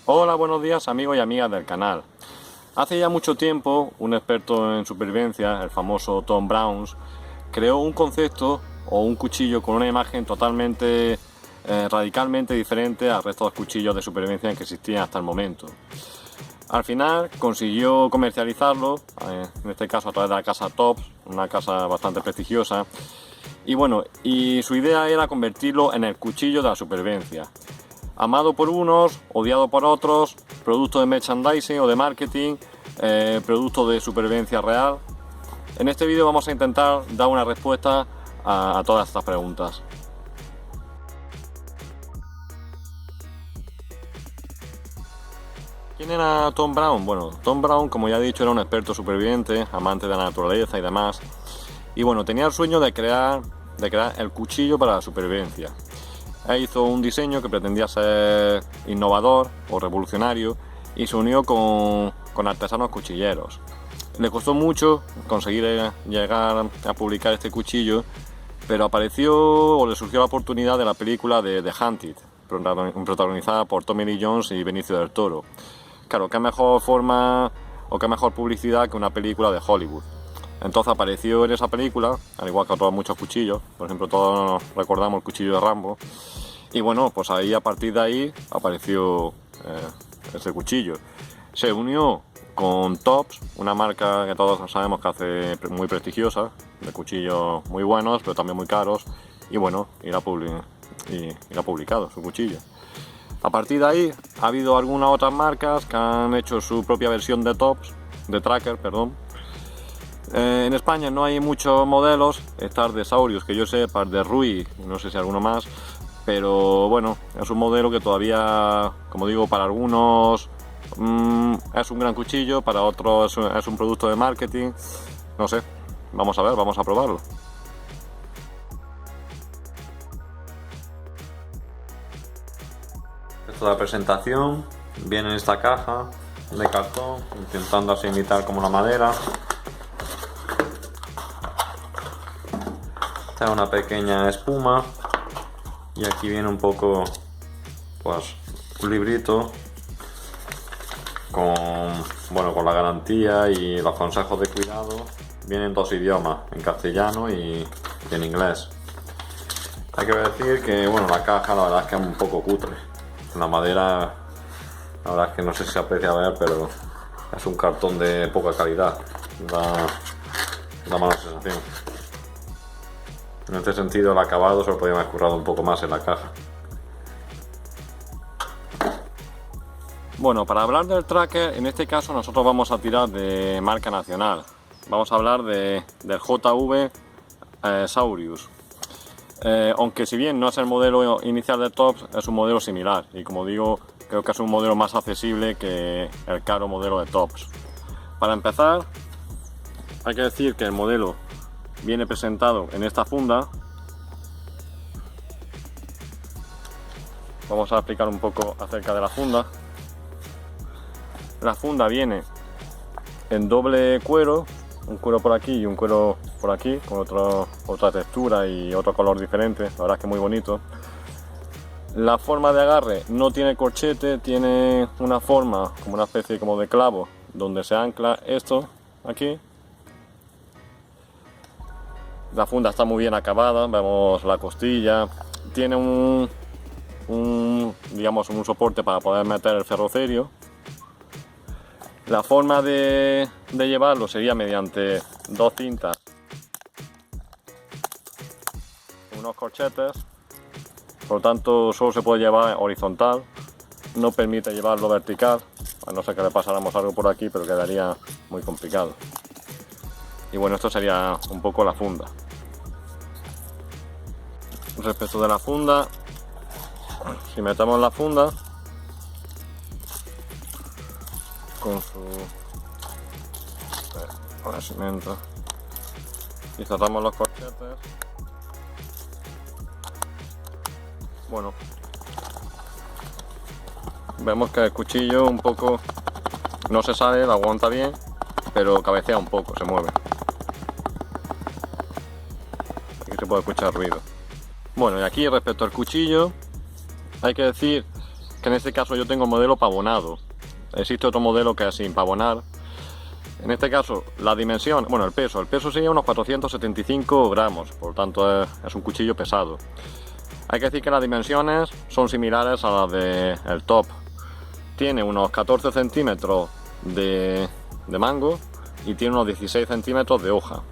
Hola, buenos días amigos y amigas del canal. Hace ya mucho tiempo, un experto en supervivencia, el famoso Tom Browns, creó un concepto o un cuchillo con una imagen totalmente, radicalmente diferente al resto de los cuchillos de supervivencia que existían hasta el momento. Al final consiguió comercializarlo, en este caso a través de la casa Tops, una casa bastante prestigiosa, y bueno, y su idea era convertirlo en el cuchillo de la supervivencia. Amado por unos, odiado por otros, producto de merchandising o de marketing, producto de supervivencia real. En este vídeo vamos a intentar dar una respuesta a todas estas preguntas. ¿Quién era Tom Brown? Bueno, Tom Brown, como ya he dicho, era un experto superviviente, amante de la naturaleza y demás. Y bueno, tenía el sueño de crear el cuchillo para la supervivencia. Él hizo un diseño que pretendía ser innovador o revolucionario y se unió con artesanos cuchilleros. Le costó mucho conseguir llegar a publicar este cuchillo, pero apareció o le surgió la oportunidad de la película de The Hunted, protagonizada por Tommy Lee Jones y Benicio del Toro. Claro, qué mejor forma o qué mejor publicidad que una película de Hollywood. Entonces apareció en esa película, al igual que otros muchos cuchillos, por ejemplo todos recordamos el cuchillo de Rambo, y bueno, pues ahí a partir de ahí apareció ese cuchillo. Se unió con Tops, una marca que todos sabemos que hace muy prestigiosa, de cuchillos muy buenos, pero también muy caros, y bueno, y la ha publicado su cuchillo. A partir de ahí ha habido algunas otras marcas que han hecho su propia versión de Tops, de Tracker, perdón. En España no hay muchos modelos, está el de Saurius, que yo sepa, el de Rui, no sé si alguno más, pero bueno, es un modelo que todavía, como digo, para algunos es un gran cuchillo, para otros es un producto de marketing, no sé, vamos a ver, vamos a probarlo. Esta es la presentación, viene en esta caja de cartón, intentando así imitar como la madera. Esta es una pequeña espuma y aquí viene un poco, pues, un librito con la garantía y los consejos de cuidado. Viene en dos idiomas, en castellano y en inglés. Hay que decir que bueno, la caja la verdad es que es un poco cutre. La madera, la verdad es que no sé si se aprecia a ver, pero es un cartón de poca calidad. Da mala sensación. En este sentido el acabado se lo podría haber currado un poco más en la caja. Bueno, para hablar del Tracker, en este caso nosotros vamos a tirar de marca nacional. Vamos a hablar del JV Saurius. Aunque si bien no es el modelo inicial de Tops, es un modelo similar. Y como digo, creo que es un modelo más accesible que el caro modelo de Tops. Para empezar, hay que decir que el modelo viene presentado en esta funda. Vamos a explicar un poco acerca de la funda. La funda viene en doble cuero, un cuero por aquí y un cuero por aquí, con otra textura y otro color diferente, la verdad es que muy bonito. La forma de agarre no tiene corchete, tiene una forma como una especie como de clavo, donde se ancla esto aquí. La funda está muy bien acabada, vemos la costilla, tiene digamos, un soporte para poder meter el ferrocerio. La forma de llevarlo sería mediante dos cintas, unos corchetes, por lo tanto solo se puede llevar horizontal, no permite llevarlo vertical, a no ser que le pasáramos algo por aquí, pero quedaría muy complicado. Y bueno, esto sería un poco la funda. Respecto de la funda, si metemos la funda con su cimiento y cerramos los corchetes, bueno, vemos que el cuchillo un poco no se sale, lo aguanta bien, pero cabecea un poco, se mueve. Aquí se puede escuchar ruido. Bueno, y aquí respecto al cuchillo, hay que decir que en este caso yo tengo modelo pavonado. Existe otro modelo que es sin pavonar. En este caso, la dimensión, bueno, el peso sería unos 475 gramos, por lo tanto es un cuchillo pesado. Hay que decir que las dimensiones son similares a las del top. Tiene unos 14 centímetros de mango y tiene unos 16 centímetros de hoja.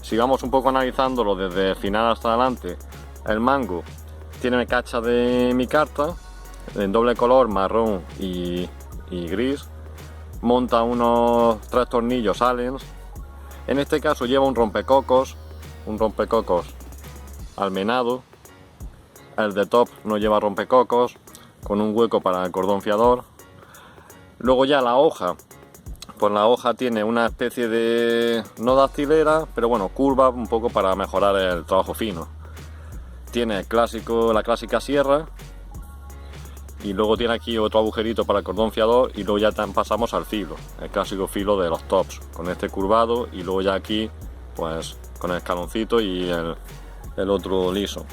Si vamos un poco analizándolo desde el final hasta adelante, el mango tiene cacha de micarta en doble color, marrón y gris. Monta unos 3 tornillos Allens. En este caso lleva un rompecocos almenado. El de top no lleva rompecocos, con un hueco para el cordón fiador. Luego ya la hoja, pues la hoja tiene una especie de, no dactilera, pero bueno, curva un poco para mejorar el trabajo fino. Tiene la clásica sierra, y luego tiene aquí otro agujerito para el cordón fiador, y luego ya pasamos al filo, el clásico filo de los tops, con este curvado, y luego ya aquí pues con el escaloncito y el otro liso.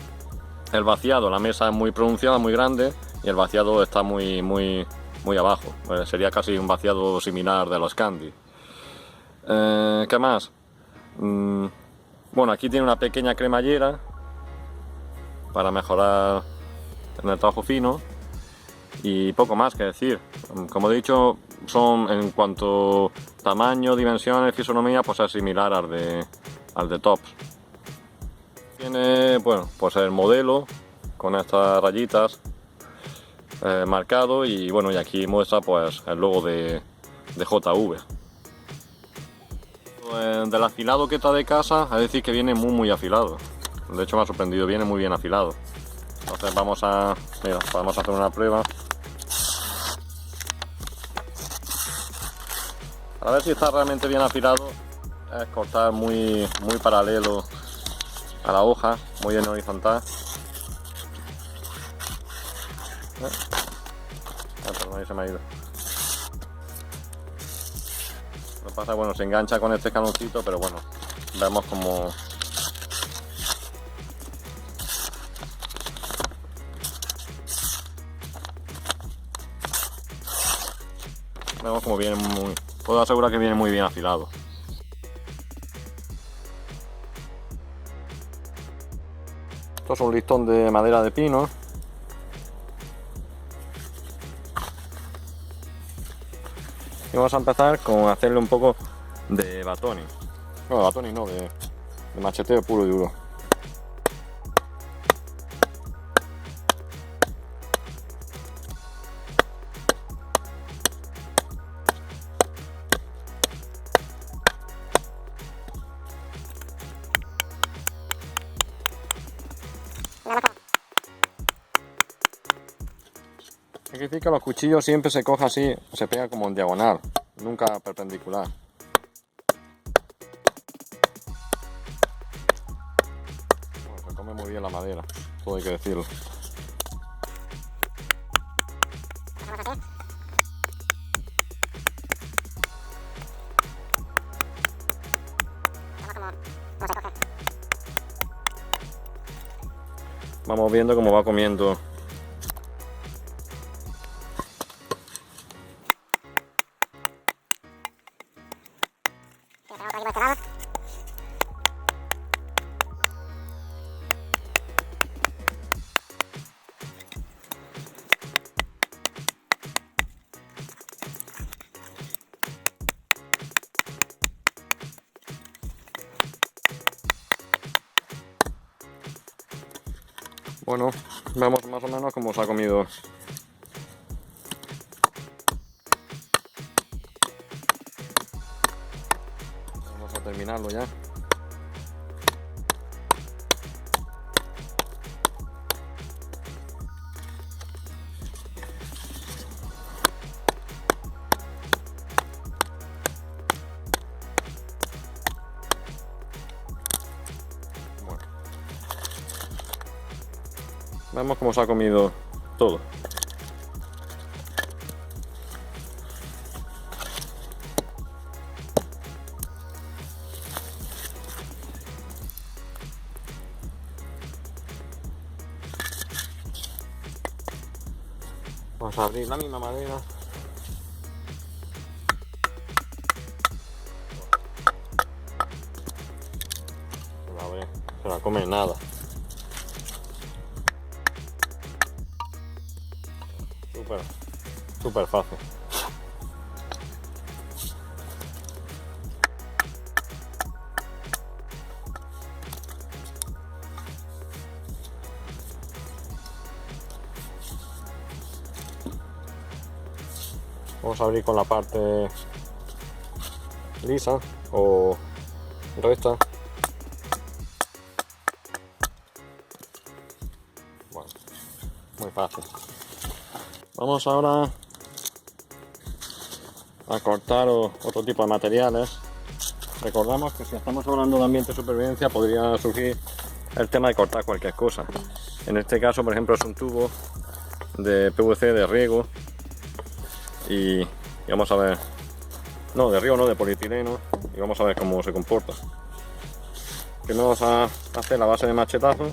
El vaciado, la mesa es muy pronunciada, muy grande, y el vaciado está muy abajo. Sería casi un vaciado similar de los Candy. ¿Qué más? Bueno, aquí tiene una pequeña cremallera para mejorar en el trabajo fino, y poco más que decir. Como he dicho, son en cuanto tamaño, dimensiones, fisonomía, pues es similar al de Tops. Tiene, bueno, pues el modelo con estas rayitas marcado, y bueno, y aquí muestra pues el logo de JV. Del afilado que está de casa, es decir que viene muy afilado. De hecho me ha sorprendido, viene muy bien afilado. Entonces vamos a hacer una prueba para ver si está realmente bien afilado. Es cortar muy paralelo a la hoja, muy en horizontal. Perdón, ahí se me ha ido. Lo que pasa, bueno, se engancha con este escaloncito, pero bueno, vemos como viene puedo asegurar que viene muy bien afilado. Esto es un listón de madera de pino. Y vamos a empezar con hacerle un poco de batoning. No, batoning no, de macheteo puro y duro. Hay que decir que los cuchillos siempre se coge así, se pega como en diagonal, nunca perpendicular. Bueno, se come muy bien la madera, todo hay que decirlo. Vamos viendo cómo va comiendo. Bueno, vemos más o menos cómo se ha comido. Vamos a terminarlo ya. Vemos cómo se ha comido todo. Vamos a abrir la misma madera. Se la come nada. Súper fácil. Vamos a abrir con la parte lisa o recta. Bueno, muy fácil. Vamos ahora a cortar otro tipo de materiales. Recordamos que si estamos hablando de ambiente de supervivencia podría surgir el tema de cortar cualquier cosa. En este caso, por ejemplo, es un tubo de PVC de riego y vamos a ver, no, de riego no, de polietileno, y vamos a ver cómo se comporta. Primero vamos a hacer la base de machetazo.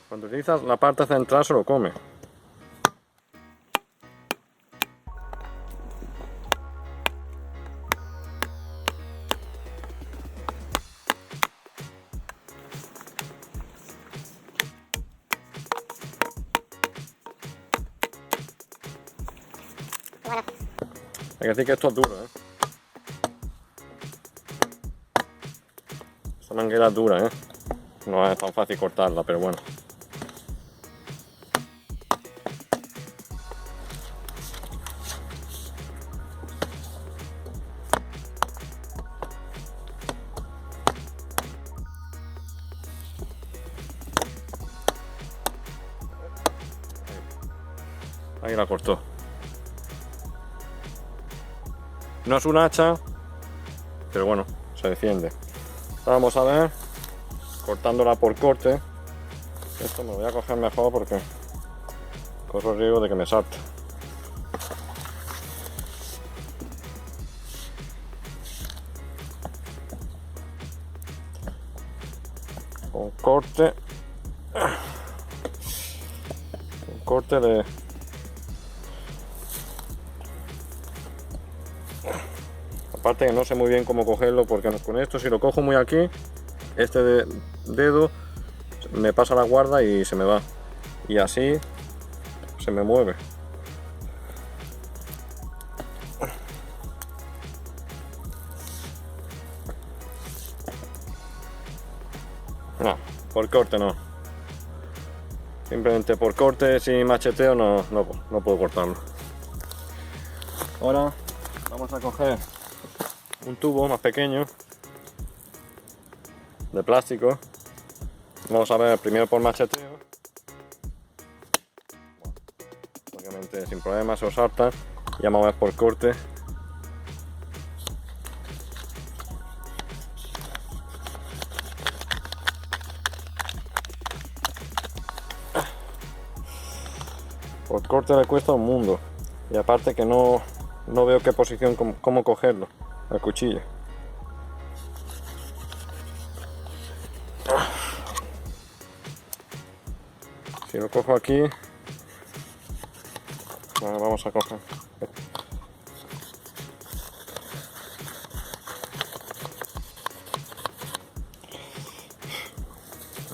Cuando utilizas la parte central se lo come. Hay que decir que esto es duro, ¿eh? Esta manguera es dura, ¿eh? No es tan fácil cortarla, pero bueno. Ahí la cortó. No es un hacha, pero bueno, se defiende. Ahora vamos a ver, cortándola por corte. Esto me voy a coger mejor porque corro el riesgo de que me salte. Un corte de... Aparte que no sé muy bien cómo cogerlo, porque con esto si lo cojo muy aquí, este dedo me pasa la guarda y se me va, y así se me mueve. No, por corte no. Simplemente por corte, sin macheteo no puedo cortarlo. Ahora vamos a coger un tubo más pequeño de plástico. Vamos a ver primero por macheteo. Obviamente sin problemas se os salta. Y vamos a ver por corte. Por corte le cuesta un mundo. Y aparte que no veo qué posición, cómo cogerlo, el cuchillo. Si lo cojo aquí, bueno, vamos a coger.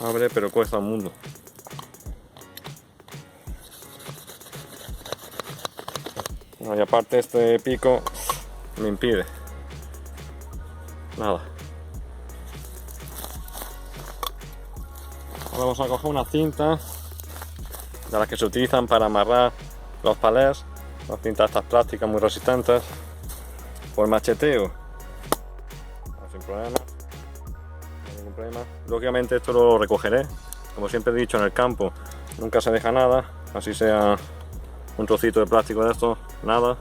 Abre, pero cuesta un mundo. No, y aparte este pico me impide. Nada. Ahora vamos a coger una cinta de las que se utilizan para amarrar los palés, las cintas estas plásticas muy resistentes, por macheteo, sin problema, no hay ningún problema. Lógicamente esto lo recogeré, como siempre he dicho, en el campo nunca se deja nada, así sea un trocito de plástico de esto, nada.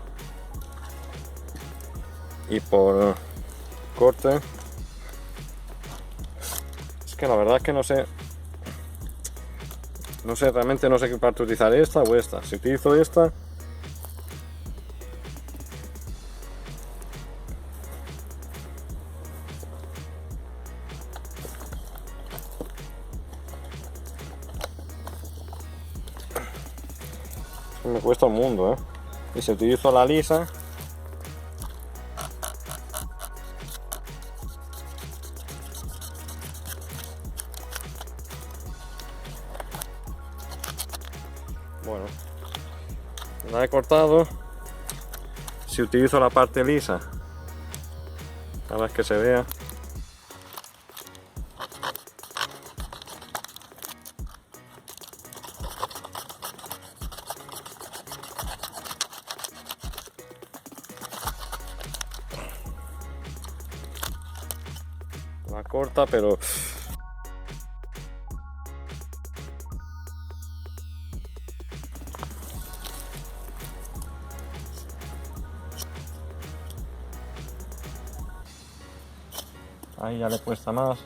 Y por corte, es que la verdad es que no sé, realmente no sé qué parte utilizar, esta o esta. Si utilizo esta, cuesta un mundo, ¿eh? Y si utilizo la lisa, bueno, la he cortado. Si utilizo la parte lisa, a ver que se vea. La corta, pero ahí ya le cuesta más.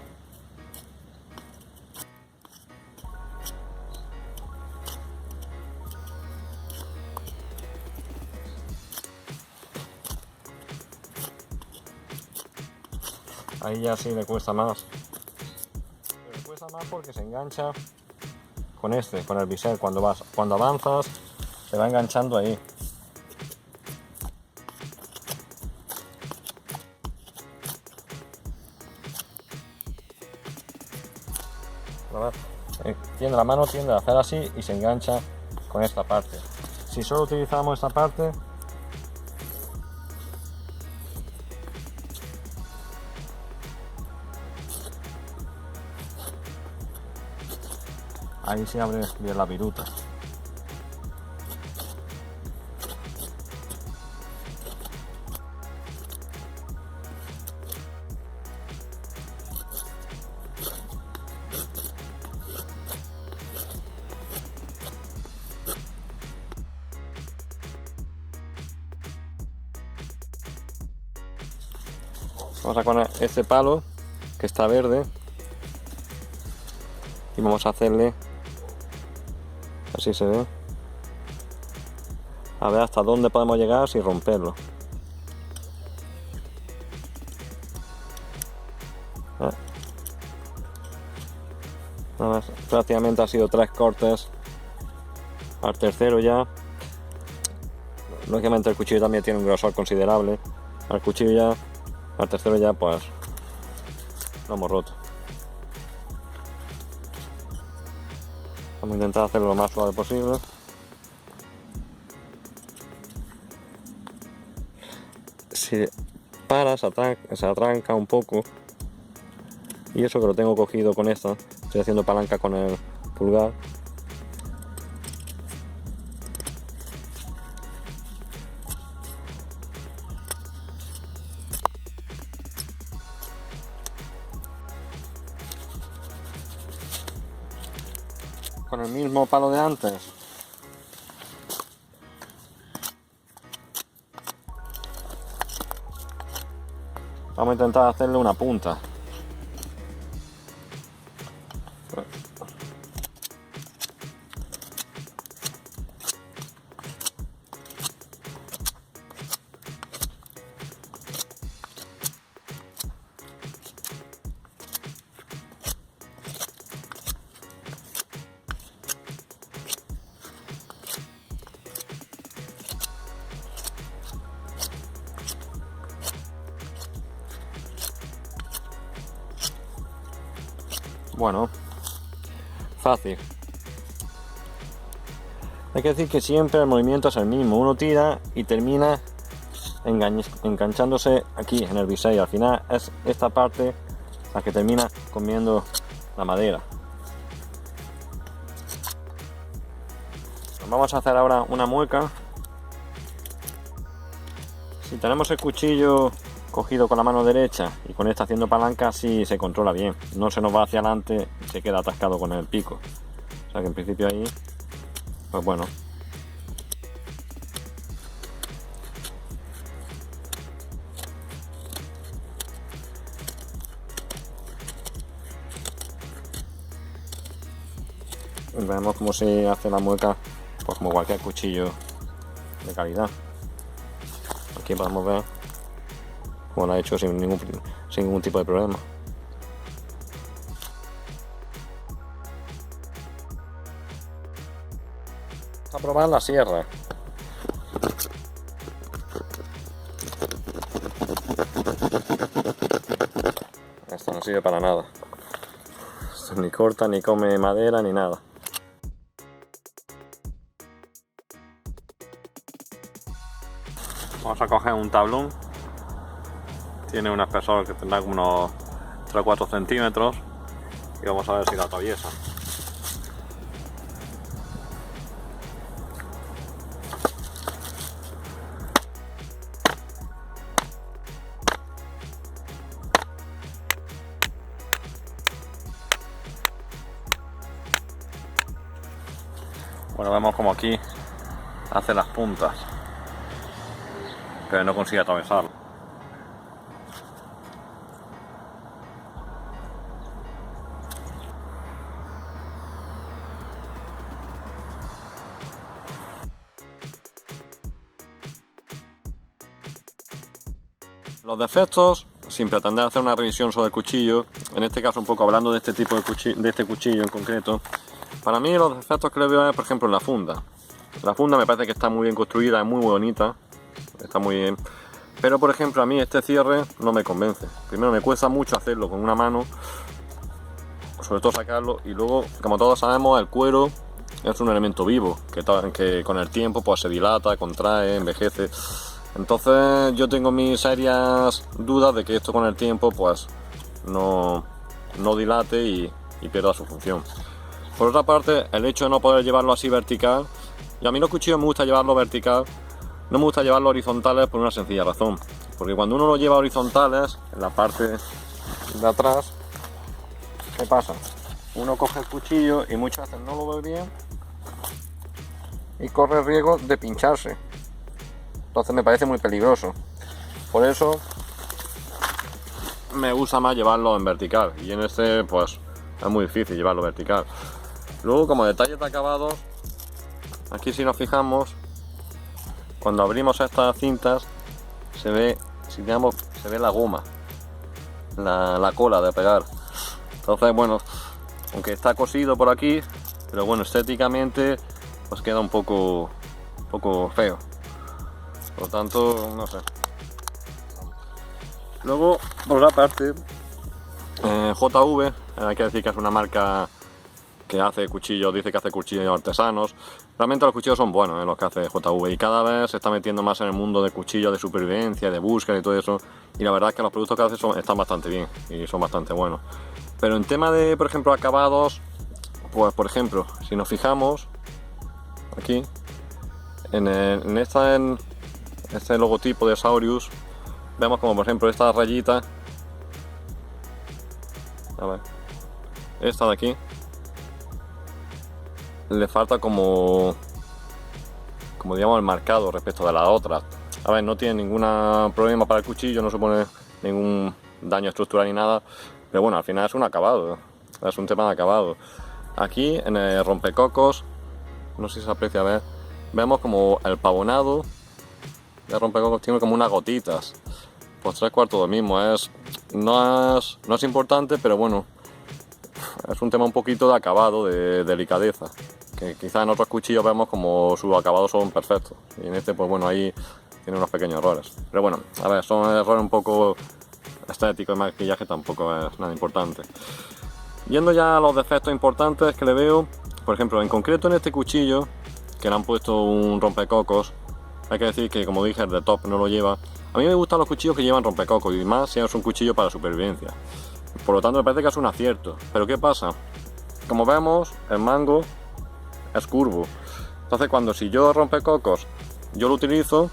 Ahí ya sí le cuesta más. Pero le cuesta más porque se engancha con con el bisel. Cuando avanzas, se va enganchando ahí. La mano tiende a hacer así y se engancha con esta parte. Si solo utilizamos esta parte, ahí se abre bien la viruta. Vamos a poner este palo que está verde y vamos a hacerle, así se ve, a ver hasta dónde podemos llegar sin romperlo. Prácticamente ha sido 3 cortes, al tercero ya, lógicamente el cuchillo también tiene un grosor considerable, al cuchillo ya, al tercero ya pues lo hemos roto. Vamos a intentar hacerlo lo más suave posible. Si para, se atranca un poco, y eso que lo tengo cogido con esta, estoy haciendo palanca con el pulgar. Con el mismo palo de antes. Vamos a intentar hacerle una punta. Bueno, fácil. Hay que decir que siempre el movimiento es el mismo. Uno tira y termina enganchándose aquí en el bisel. Al final es esta parte la que termina comiendo la madera. Vamos a hacer ahora una mueca. Si tenemos el cuchillo cogido con la mano derecha y con esta haciendo palanca, así se controla bien, no se nos va hacia adelante y se queda atascado con el pico. O sea que en principio ahí, pues bueno. Vemos cómo se hace la mueca, pues como cualquier cuchillo de calidad. Aquí podemos ver cómo lo ha hecho sin ningún tipo de problema. Vamos a probar la sierra. Esto no sirve para nada. Esto ni corta, ni come madera, ni nada. Vamos a coger un tablón. Tiene un espesor que tendrá como unos 3 o 4 centímetros. Y vamos a ver si la atraviesa. Bueno, vemos como aquí hace las puntas, pero no consigue atravesarlo. Los defectos, sin pretender hacer una revisión sobre el cuchillo, en este caso un poco hablando de este tipo de cuchillo, de este cuchillo en concreto, para mí los defectos que le veo es, por ejemplo, en la funda. La funda me parece que está muy bien construida, es muy bonita, está muy bien. Pero por ejemplo a mí este cierre no me convence. Primero me cuesta mucho hacerlo con una mano, sobre todo sacarlo, y luego, como todos sabemos, el cuero es un elemento vivo, que con el tiempo pues se dilata, contrae, envejece. Entonces yo tengo mis serias dudas de que esto con el tiempo pues no dilate y pierda su función. Por otra parte, el hecho de no poder llevarlo así vertical, y a mí los cuchillos me gusta llevarlo vertical, no me gusta llevarlo horizontales por una sencilla razón. Porque cuando uno lo lleva horizontales, en la parte de atrás, ¿qué pasa? Uno coge el cuchillo y muchas veces no lo ve bien y corre el riesgo de pincharse. Entonces me parece muy peligroso. Por eso me gusta más llevarlo en vertical, y en este pues es muy difícil llevarlo vertical. Luego, como detalles de acabados, aquí si nos fijamos, cuando abrimos estas cintas se ve, se ve la goma, la cola de pegar. Entonces bueno, aunque está cosido por aquí, pero bueno, estéticamente pues queda un poco feo. Por lo tanto, no sé. Luego, por otra parte, JV, hay que decir que es una marca que hace cuchillos, dice que hace cuchillos artesanos. Realmente los cuchillos son buenos, los que hace JV, y cada vez se está metiendo más en el mundo de cuchillos de supervivencia, de búsqueda y todo eso, y la verdad es que los productos que hace están bastante bien y son bastante buenos. Pero en tema de, por ejemplo, acabados, pues por ejemplo, si nos fijamos aquí en este logotipo de Saurius, vemos como por ejemplo esta rayita, a ver, esta de aquí le falta como digamos el marcado respecto de las otras. A ver, no tiene ningún problema para el cuchillo, no supone ningún daño estructural ni nada, pero bueno, al final es un acabado, es un tema de acabado. Aquí en el rompecocos, no sé si se aprecia, a ver, vemos como el pavonado de rompecocos tiene como unas gotitas, pues 3/4 lo mismo, no es importante, pero bueno, es un tema un poquito de acabado, de delicadeza, que quizás en otros cuchillos vemos como sus acabados son perfectos, y en este pues bueno, ahí tiene unos pequeños errores, pero bueno, a ver, son errores un poco estéticos, de maquillaje tampoco es nada importante. Yendo ya a los defectos importantes que le veo, por ejemplo, en concreto en este cuchillo, que le han puesto un rompecocos, hay que decir que, como dije, el de top no lo lleva. A mí me gustan los cuchillos que llevan rompecocos, y más si es un cuchillo para supervivencia. Por lo tanto me parece que es un acierto. Pero ¿qué pasa? Como vemos, el mango es curvo. Entonces si yo rompecocos yo lo utilizo,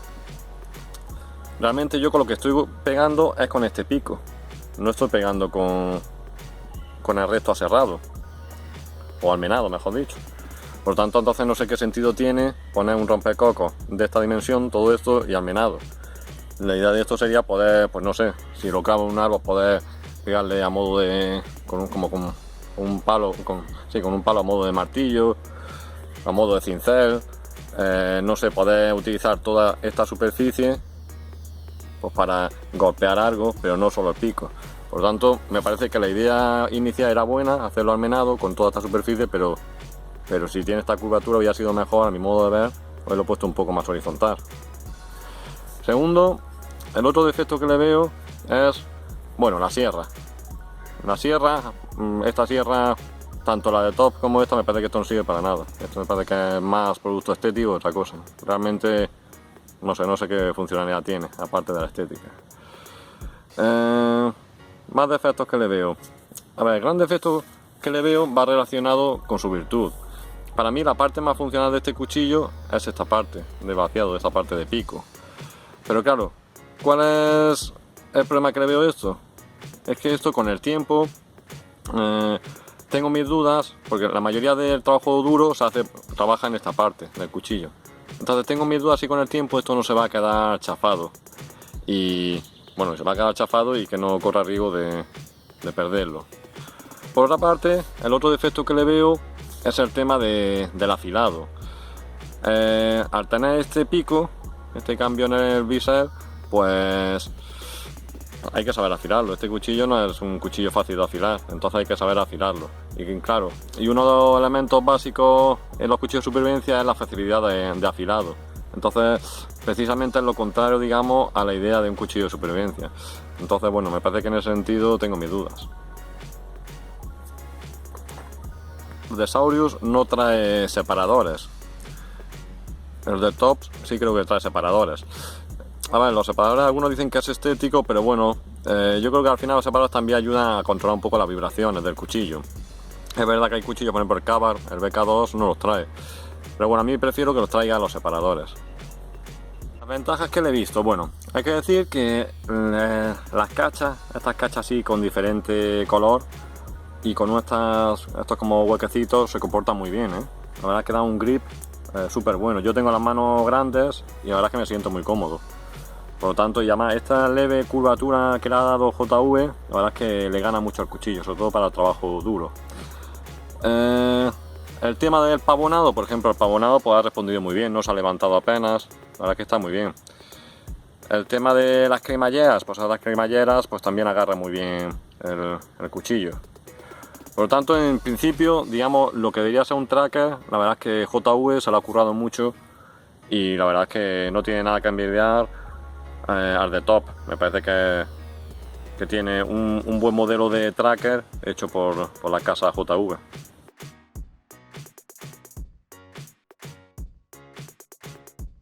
realmente yo con lo que estoy pegando es con este pico. No estoy pegando con el resto aserrado, o almenado mejor dicho. Por lo tanto, entonces no sé qué sentido tiene poner un rompecocos de esta dimensión, todo esto y almenado. La idea de esto sería poder, pues no sé, si lo clavo en un árbol, poder pegarle a modo de, con un palo a modo de martillo, a modo de cincel, no sé, poder utilizar toda esta superficie pues para golpear algo, pero no solo el pico. Por lo tanto, me parece que la idea inicial era buena, hacerlo almenado con toda esta superficie, pero si tiene esta curvatura hubiera sido mejor, a mi modo de ver, Hoy lo he puesto un poco más horizontal. Segundo, el otro defecto que le veo es, bueno, la sierra. Esta sierra, tanto la de top como esta, me parece que esto no sirve para nada. Esto me parece que es más producto estético que otra cosa. Realmente no sé qué funcionalidad tiene, aparte de la estética. Más defectos que le veo. A ver, el gran defecto que le veo va relacionado con su virtud. Para mí la parte más funcional de este cuchillo es esta parte de vaciado, esta parte de pico. Pero claro, ¿cuál es el problema que le veo a esto? Es que esto con el tiempo tengo mis dudas, porque la mayoría del trabajo duro trabaja en esta parte del cuchillo. Entonces tengo mis dudas si con el tiempo esto no se va a quedar chafado. Y bueno, se va a quedar chafado y que no corra riesgo de perderlo. Por otra parte, el otro defecto que le veo es el tema del afilado. Al tener este pico, este cambio en el bisel, pues hay que saber afilarlo. Este cuchillo no es un cuchillo fácil de afilar, entonces hay que saber afilarlo. Y claro, y uno de los elementos básicos en los cuchillos de supervivencia es la facilidad de afilado. Entonces, precisamente es lo contrario, digamos, a la idea de un cuchillo de supervivencia. Entonces, bueno, me parece que en ese sentido tengo mis dudas. El de Saurius no trae separadores. El de Tops sí creo que trae separadores. A ver, los separadores algunos dicen que es estético, pero bueno, yo creo que al final los separadores también ayudan a controlar un poco las vibraciones del cuchillo. Es verdad que hay cuchillos, por ejemplo el Ka-Bar, el BK2 no los trae. Pero bueno, a mí prefiero que los traiga los separadores. Las ventajas que le he visto, bueno, hay que decir que las cachas, estas cachas así con diferente color y con estos como huequecitos se comportan muy bien, La verdad es que da un grip súper bueno. Yo tengo las manos grandes y la verdad es que me siento muy cómodo. Por lo tanto, y además esta leve curvatura que le ha dado JV, la verdad es que le gana mucho al cuchillo, sobre todo para el trabajo duro. El tema del pavonado, por ejemplo, el pavonado pues ha respondido muy bien, no se ha levantado apenas, la verdad es que está muy bien. El tema de las cremalleras, pues a las cremalleras pues también agarra muy bien el cuchillo. Por lo tanto, en principio, digamos, lo que debería ser un tracker, la verdad es que JV se lo ha currado mucho y la verdad es que no tiene nada que envidiar al de Top. Me parece que tiene un buen modelo de tracker hecho por la casa JV.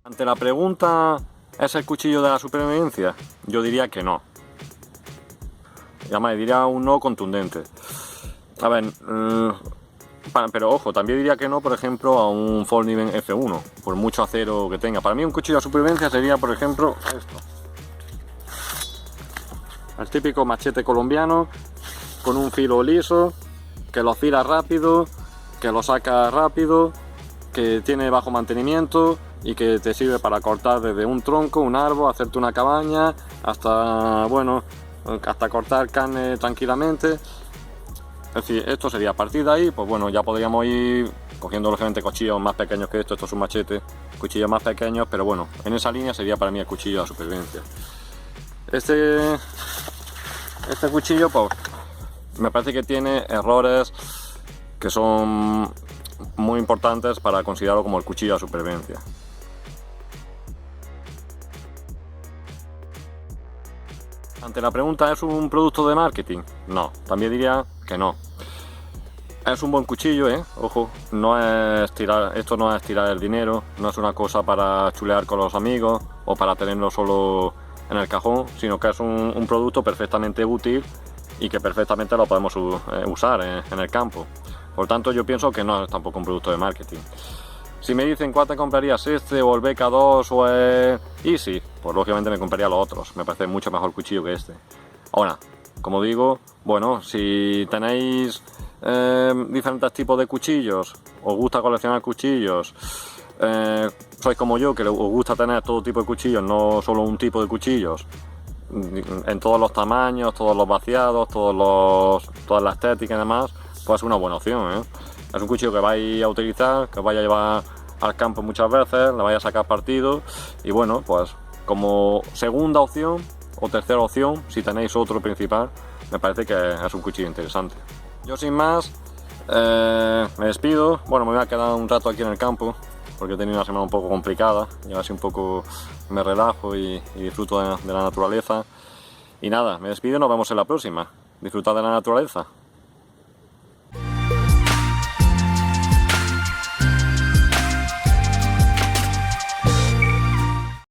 Ante la pregunta, ¿es el cuchillo de la supervivencia? Yo diría que no. Y además diría un no contundente. A ver, pero ojo, también diría que no, por ejemplo, a un Folding F1, por mucho acero que tenga. Para mí un cuchillo de supervivencia sería, por ejemplo, esto. El típico machete colombiano, con un filo liso, que lo afila rápido, que lo saca rápido, que tiene bajo mantenimiento y que te sirve para cortar desde un tronco, un árbol, hacerte una cabaña, hasta, bueno, hasta cortar carne tranquilamente. Es decir, esto sería a partir de ahí, pues bueno, ya podríamos ir cogiendo lógicamente cuchillos más pequeños que esto es un machete, cuchillos más pequeños, pero bueno, en esa línea sería para mí el cuchillo de la supervivencia. Este cuchillo, pues, me parece que tiene errores que son muy importantes para considerarlo como el cuchillo de la supervivencia. Ante la pregunta, ¿es un producto de marketing? No, también diría que no. Es un buen cuchillo, ojo, esto no es tirar el dinero, no es una cosa para chulear con los amigos o para tenerlo solo en el cajón, sino que es un producto perfectamente útil y que perfectamente lo podemos usar en el campo. Por tanto, yo pienso que no es tampoco un producto de marketing. Si me dicen cuál te comprarías, este o el BK2 o el Easy, pues lógicamente me compraría los otros, me parece mucho mejor cuchillo que este. Ahora, como digo, bueno, si tenéis diferentes tipos de cuchillos, os gusta coleccionar cuchillos, sois como yo, que os gusta tener todo tipo de cuchillos, no solo un tipo de cuchillos, en todos los tamaños, todos los vaciados, toda la estética y demás, pues es una buena opción, Es un cuchillo que vais a utilizar, que os vais a llevar al campo muchas veces, le vais a sacar partido y bueno, pues como segunda opción o tercera opción, si tenéis otro principal, me parece que es un cuchillo interesante. Yo sin más, me despido, bueno, me voy a quedar un rato aquí en el campo, porque he tenido una semana un poco complicada y ahora sí un poco me relajo y disfruto de la naturaleza. Y nada, me despido y nos vemos en la próxima. Disfrutad de la naturaleza.